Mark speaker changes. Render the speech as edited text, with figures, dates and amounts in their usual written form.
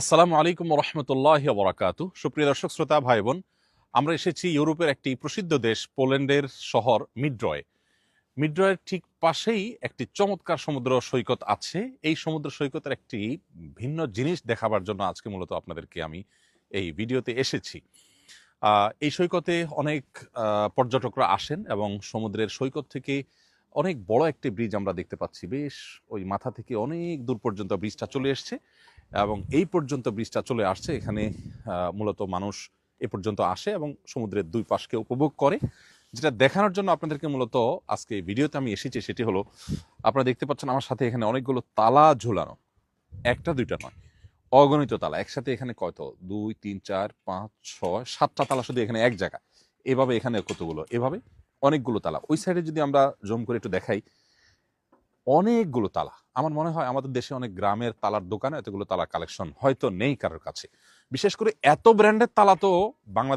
Speaker 1: আসসালামু আলাইকুম রহমতুল্লাহ বরাকাতু। সুপ্রিয় দর্শক শ্রোতা ভাই বোন, আমরা এসেছি ইউরোপের একটি প্রসিদ্ধ দেশ পোল্যান্ডের শহর মিড্রয়। মিড্রয়ের ঠিক পাশেই একটি চমৎকার সমুদ্র সৈকত আছে। এই সমুদ্র সৈকতের একটি ভিন্ন জিনিস দেখাবার জন্য আজকে মূলত আপনাদেরকে আমি এই ভিডিওতে এসেছি। এই সৈকতে অনেক পর্যটকরা আসেন এবং সমুদ্রের সৈকত থেকে অনেক বড় একটি ব্রিজ আমরা দেখতে পাচ্ছি। বেশ ওই মাথা থেকে অনেক দূর পর্যন্ত ব্রিজটা চলে এসছে এবং এই পর্যন্ত ব্রিজটা চলে আসছে। এখানে মূলত মানুষ এ পর্যন্ত আসে এবং সমুদ্রের দুই পাশকে উপভোগ করে। যেটা দেখানোর জন্য আপনাদেরকে মূলত আজকে এই ভিডিওতে আমি এসেছি সেটি হলো, আপনারা দেখতে পাচ্ছেন আমার সাথে এখানে অনেকগুলো তালা ঝুলানো, একটা দুইটা নয়, অগণিত তালা একসাথে। এখানে কত, 2 3 4 5 6 7টা তালা শুধু এখানে এক জায়গা। এভাবে এখানে কতগুলো, এভাবে অনেকগুলো তালা। ওই সাইডে যদি আমরা জুম করে একটু দেখাই, অনেকগুলো তালা। আমার মনে হয় আমাদের দেশে অনেক গ্রামের তালার দোকানে এতগুলো তালা কালেকশন হয়তো নেই কারোর কাছে। বিশেষ করে এত ব্র্যান্ডের তালা তো বাংলাদেশ